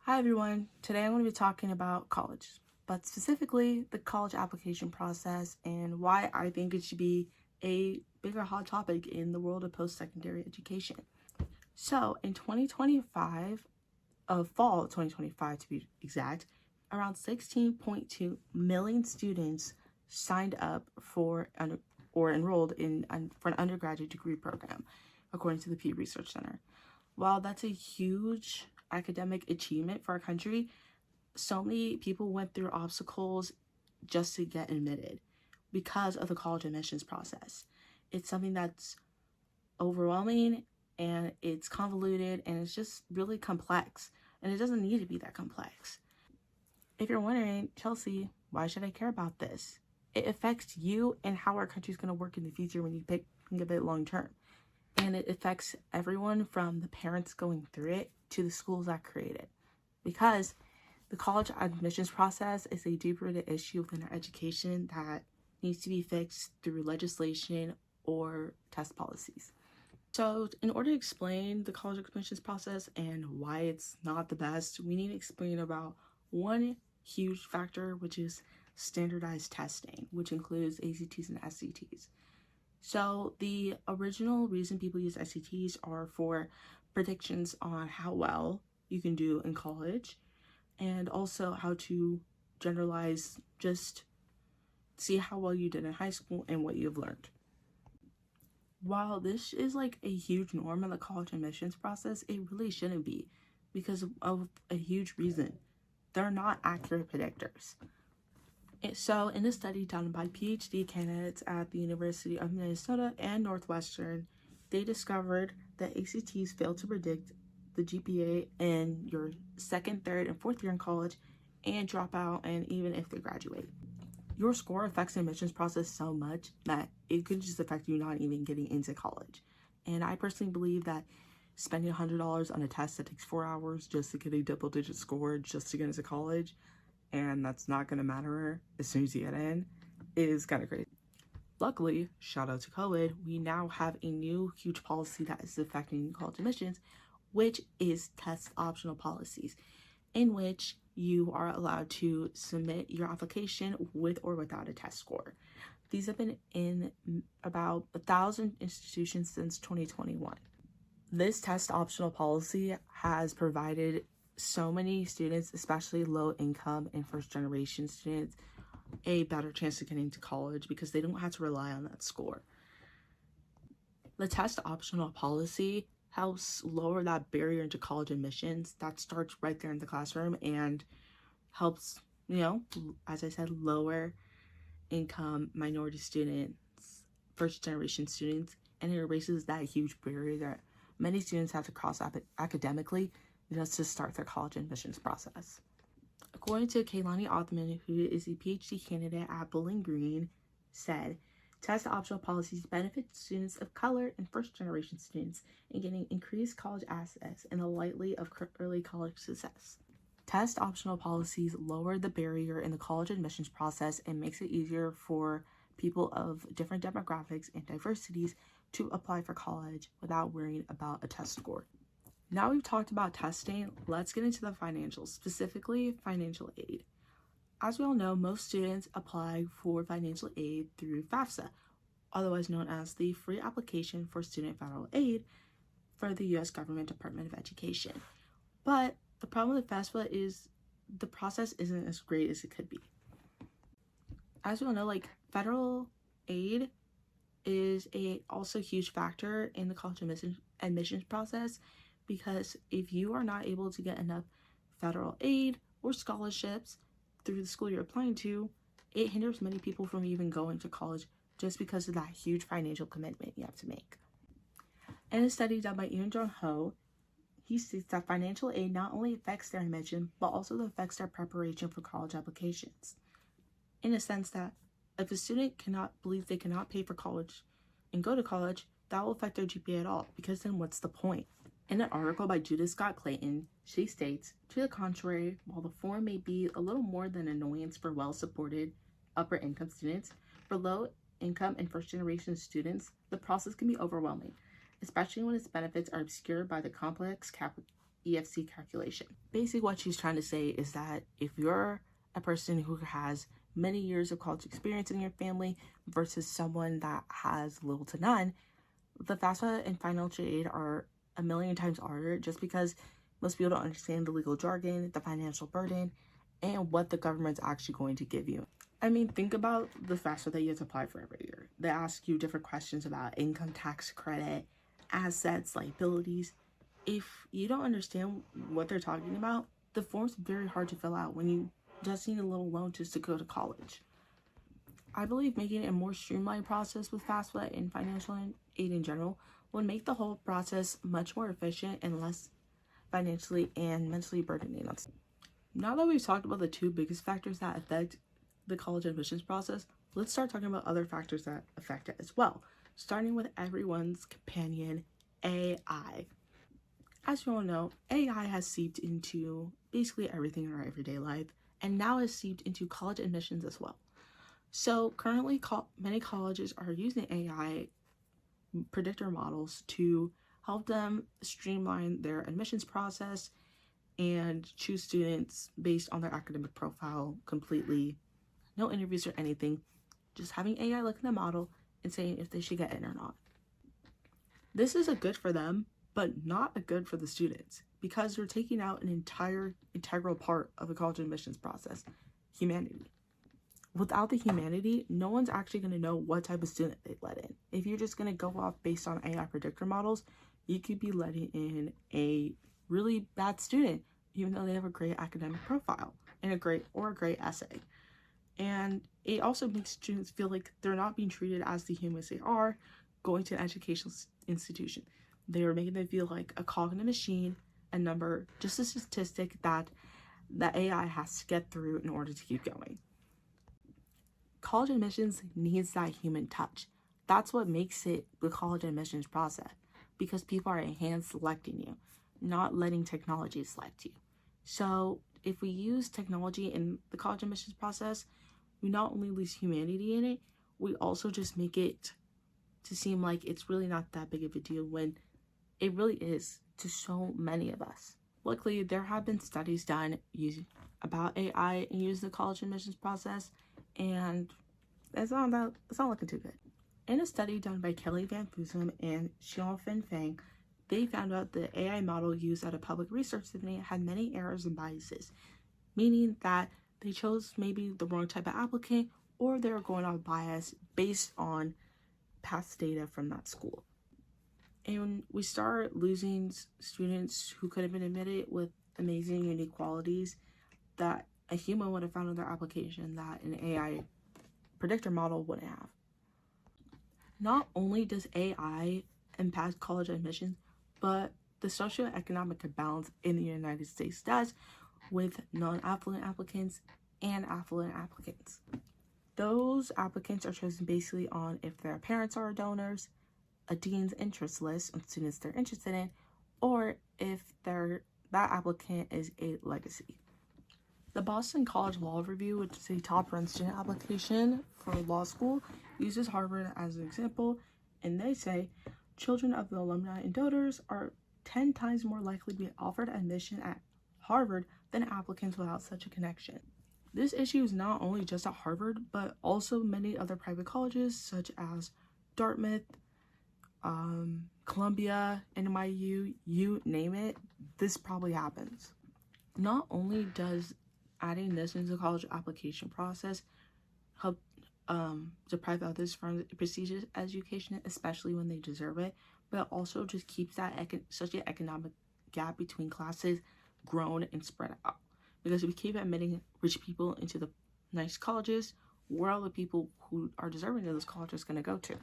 Hi everyone, today I'm going to be talking about college, but specifically the college application process and why I think it should be a bigger hot topic in the world of post-secondary education. So in 2025, fall of 2025 to be exact, around 16.2 million students signed up for or enrolled in for an undergraduate degree program, according to the Pew Research Center. While that's a huge academic achievement for our country, so many people went through obstacles just to get admitted because of the college admissions process. It's something that's overwhelming and it's convoluted and it's just really complex, and it doesn't need to be that complex. If you're wondering, Chelsea, why should I care about this? It affects you and how our country's going to work in the future when you think of it long term. And it affects everyone from the parents going through it to the schools that create it. Because the college admissions process is a deep-rooted issue within our education that needs to be fixed through legislation or test policies. So in order to explain the college admissions process and why it's not the best, we need to explain about one huge factor, which is standardized testing, which includes ACTs and SATs. So the original reason people use SATs are for predictions on how well you can do in college, and also how to generalize, just see how well you did in high school and what you've learned. While this is like a huge norm in the college admissions process, it really shouldn't be, because of a huge reason. They're not accurate predictors. So in a study done by PhD candidates at the University of Minnesota and Northwestern, they discovered that ACTs fail to predict the GPA in your second, third, and fourth year in college and drop out, and even if they graduate. Your score affects the admissions process so much that it could just affect you not even getting into college. And I personally believe that spending $100 on a test that takes 4 hours just to get a double-digit score just to get into college, and that's not going to matter as soon as you get in, is kind of crazy. Luckily, shout out to COVID, we now have a new huge policy that is affecting college admissions, which is test optional policies, in which you are allowed to submit your application with or without a test score. These have been in about 1,000 institutions since 2021. This test optional policy has provided so many students, especially low income and first generation students, a better chance of getting to college because they don't have to rely on that score. The test optional policy helps lower that barrier into college admissions that starts right there in the classroom and helps, as I said, lower income minority students, first generation students, and it erases that huge barrier that many students have to cross academically just to start their college admissions process. According to Kaylani Othman, who is a PhD candidate at Bowling Green, said, test optional policies benefit students of color and first generation students in getting increased college access and the likelihood of early college success. Test optional policies lower the barrier in the college admissions process and makes it easier for people of different demographics and diversities to apply for college without worrying about a test score. Now we've talked about testing, let's get into the financials, specifically financial aid. As we all know, most students apply for financial aid through FAFSA, otherwise known as the Free Application for Student Federal Aid for the U.S. Government Department of Education. But the problem with FAFSA is the process isn't as great as it could be. As we all know, federal aid is also a huge factor in the college admissions process, because if you are not able to get enough federal aid or scholarships through the school you're applying to, it hinders many people from even going to college just because of that huge financial commitment you have to make. In a study done by Ian John Ho, he states that financial aid not only affects their admission, but also affects their preparation for college applications. In a sense that if a student believes they cannot pay for college and go to college, that will affect their GPA at all, because then what's the point? In an article by Judith Scott-Clayton, she states, to the contrary, while the form may be a little more than an annoyance for well-supported upper-income students, for low-income and first-generation students, the process can be overwhelming, especially when its benefits are obscured by the complex EFC calculation. Basically, what she's trying to say is that if you're a person who has many years of college experience in your family versus someone that has little to none, the FAFSA and financial aid are a million times harder just because most people don't understand the legal jargon, the financial burden, and what the government's actually going to give you. I mean, think about the FAFSA that you have to apply for every year. They ask you different questions about income tax credit, assets, liabilities. If you don't understand what they're talking about, the form's very hard to fill out when you just need a little loan just to go to college. I believe making a more streamlined process with FAFSA and financial aid in general would make the whole process much more efficient and less financially and mentally burdening us. Now that we've talked about the two biggest factors that affect the college admissions process, let's start talking about other factors that affect it as well, starting with everyone's companion, AI. As you all know, AI has seeped into basically everything in our everyday life, and now has seeped into college admissions as well. So currently, many colleges are using AI predictor models to help them streamline their admissions process and choose students based on their academic profile completely. No interviews or anything, just having AI look at the model and saying if they should get in or not. This is a good for them, but not a good for the students, because they're taking out an integral part of the college admissions process, humanity. Without the humanity, no one's actually going to know what type of student they let in. If you're just going to go off based on AI predictor models, you could be letting in a really bad student, even though they have a great academic profile and a great essay. And it also makes students feel like they're not being treated as the humans they are going to an educational institution. They are making them feel like a cog in a machine, a number, just a statistic that the AI has to get through in order to keep going. College admissions needs that human touch. That's what makes it the college admissions process, because people are hand selecting you, not letting technology select you. So if we use technology in the college admissions process, we not only lose humanity in it, we also just make it to seem like it's really not that big of a deal when it really is to so many of us. Luckily, there have been studies done about AI and using the college admissions process, and it's not looking too good. In a study done by Kelly Van Fusum and Xiaofan Fang, they found out the AI model used at a public research study had many errors and biases, meaning that they chose maybe the wrong type of applicant, or they were going off bias based on past data from that school. And we start losing students who could have been admitted with amazing, unique qualities that a human would have found in their application that an AI predictor model wouldn't have. Not only does AI impact college admissions, but the socioeconomic imbalance in the United States does, with non-affluent applicants and affluent applicants. Those applicants are chosen basically on if their parents are donors, a dean's interest list on students they're interested in, or if that applicant is a legacy. The Boston College Law Review, which is a top-run student application for law school, uses Harvard as an example, and they say children of the alumni and donors are 10 times more likely to be offered admission at Harvard than applicants without such a connection. This issue is not only just at Harvard, but also many other private colleges such as Dartmouth, Columbia, NYU, you name it, this probably happens. Not only does adding this into the college application process help deprive others from prestigious education, especially when they deserve it, but it also just keeps that socioeconomic gap between classes grown and spread out. Because if we keep admitting rich people into the nice colleges, where are the people who are deserving of those colleges going to go to?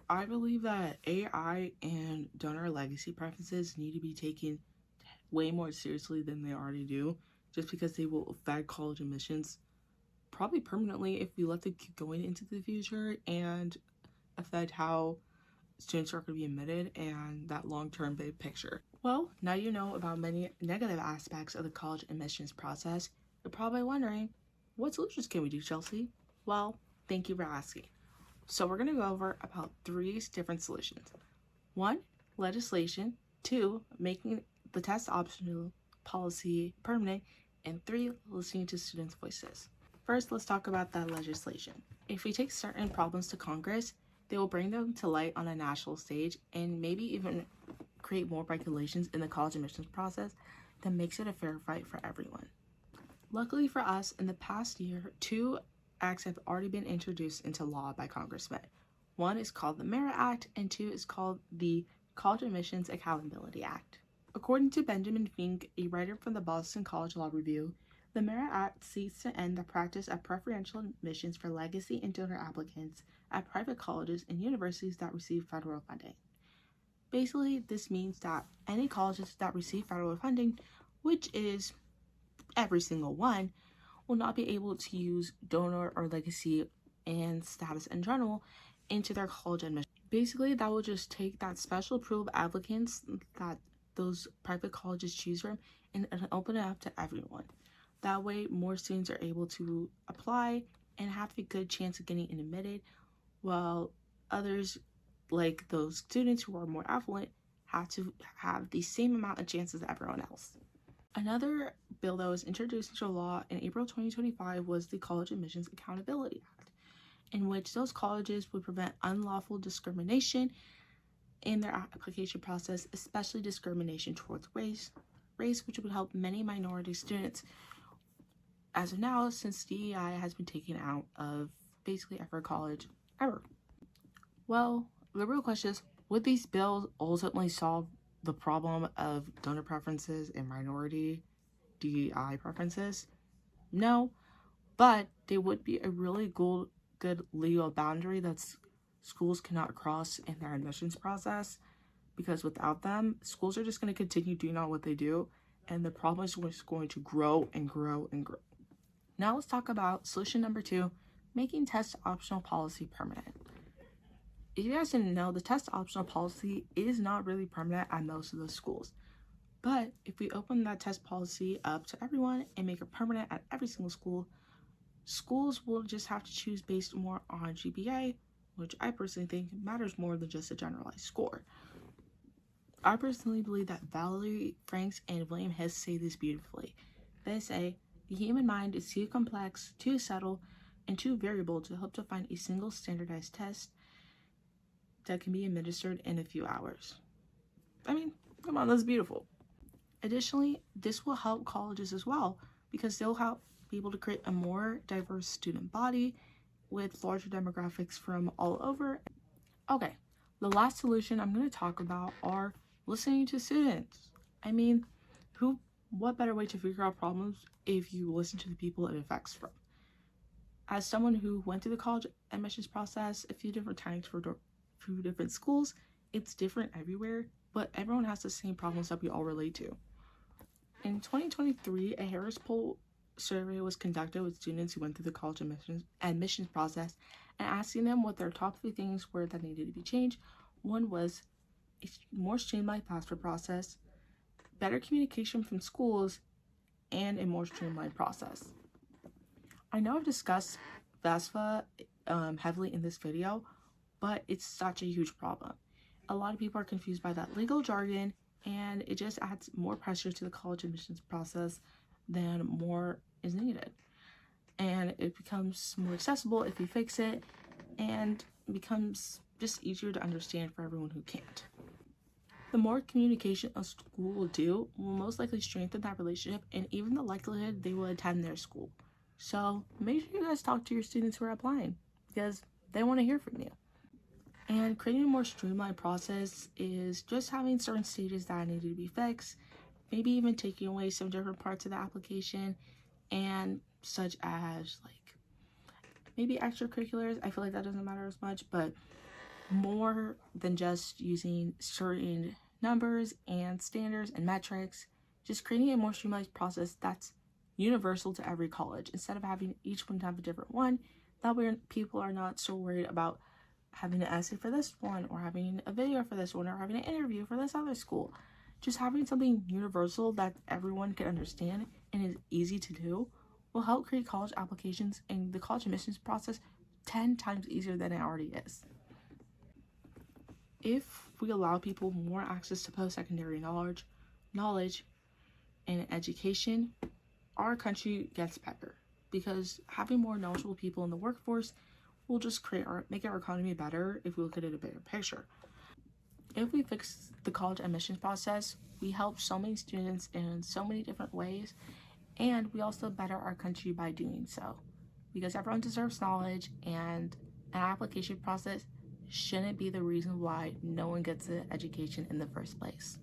I believe that AI and donor legacy preferences need to be taken way more seriously than they already do, just because they will affect college admissions probably permanently if we let them keep going into the future, and affect how students are going to be admitted and that long-term big picture. Well, now you know about many negative aspects of the college admissions process. You're probably wondering, what solutions can we do, Chelsea? Well, thank you for asking. So we're going to go over about 3 different solutions. 1, legislation. 2, making the test optional policy permanent, and 3, listening to students' voices. First, let's talk about that legislation. If we take certain problems to Congress, they will bring them to light on a national stage and maybe even create more regulations in the college admissions process that makes it a fair fight for everyone. Luckily for us, in the past year, 2 acts have already been introduced into law by congressmen. One is called the Merit Act, and 2 is called the College Admissions Accountability Act. According to Benjamin Fink, a writer from the Boston College Law Review, the Merit Act seeks to end the practice of preferential admissions for legacy and donor applicants at private colleges and universities that receive federal funding. Basically, this means that any colleges that receive federal funding, which is every single one, will not be able to use donor or legacy and status in general into their college admission. Basically, that will just take that special pool of applicants that those private colleges choose from and open it up to everyone. That way, more students are able to apply and have a good chance of getting admitted, while others, like those students who are more affluent, have to have the same amount of chances as everyone else. Another bill that was introduced into law in April 2025 was the College Admissions Accountability Act, in which those colleges would prevent unlawful discrimination in their application process, especially discrimination towards race, which would help many minority students. As of now, since DEI has been taken out of basically every college ever. Well, the real question is, would these bills ultimately solve the problem of donor preferences and minority DEI preferences? No, but they would be a really good legal boundary that schools cannot cross in their admissions process, because without them, schools are just going to continue doing what they do, and the problem is just going to grow and grow and grow. Now let's talk about solution number 2, making test optional policy permanent. If you guys didn't know, the test optional policy is not really permanent at most of the schools. But if we open that test policy up to everyone and make it permanent at every single school, schools will just have to choose based more on GPA, which I personally think matters more than just a generalized score. I personally believe that Valerie, Franks, and William Hess say this beautifully. They say, the human mind is too complex, too subtle, and too variable to hope to find a single standardized test that can be administered in a few hours. I mean, come on, that's beautiful. Additionally, this will help colleges as well, because they'll help be able to create a more diverse student body with larger demographics from all over. Okay, the last solution I'm going to talk about are listening to students. I mean, what better way to figure out problems if you listen to the people it affects from? As someone who went through the college admissions process a few different times for different schools, it's different everywhere, but everyone has the same problems that we all relate to. In 2023, a Harris Poll survey was conducted with students who went through the college admissions process and asking them what their top 3 things were that needed to be changed. One was a more streamlined FAFSA process, better communication from schools, and a more streamlined process. I know I've discussed FAFSA heavily in this video, but it's such a huge problem. A lot of people are confused by that legal jargon, and it just adds more pressure to the college admissions process than more is needed. And it becomes more accessible if you fix it, and becomes just easier to understand for everyone who can't. The more communication a school will do will most likely strengthen that relationship and even the likelihood they will attend their school. So make sure you guys talk to your students who are applying, because they want to hear from you. And creating a more streamlined process is just having certain stages that needed to be fixed, maybe even taking away some different parts of the application, and such as like maybe extracurriculars. I feel like that doesn't matter as much, but more than just using certain numbers and standards and metrics, just creating a more streamlined process that's universal to every college instead of having each one have a different one. That way people are not so worried about having an essay for this one, or having a video for this one, or having an interview for this other school. Just having something universal that everyone can understand and is easy to do will help create college applications and the college admissions process 10 times easier than it already is. If we allow people more access to post-secondary knowledge, knowledge and education, our country gets better, because having more knowledgeable people in the workforce will just make our economy better if we look at it a bigger picture. If we fix the college admissions process, we help so many students in so many different ways, and we also better our country by doing so, because everyone deserves knowledge, and an application process shouldn't be the reason why no one gets an education in the first place.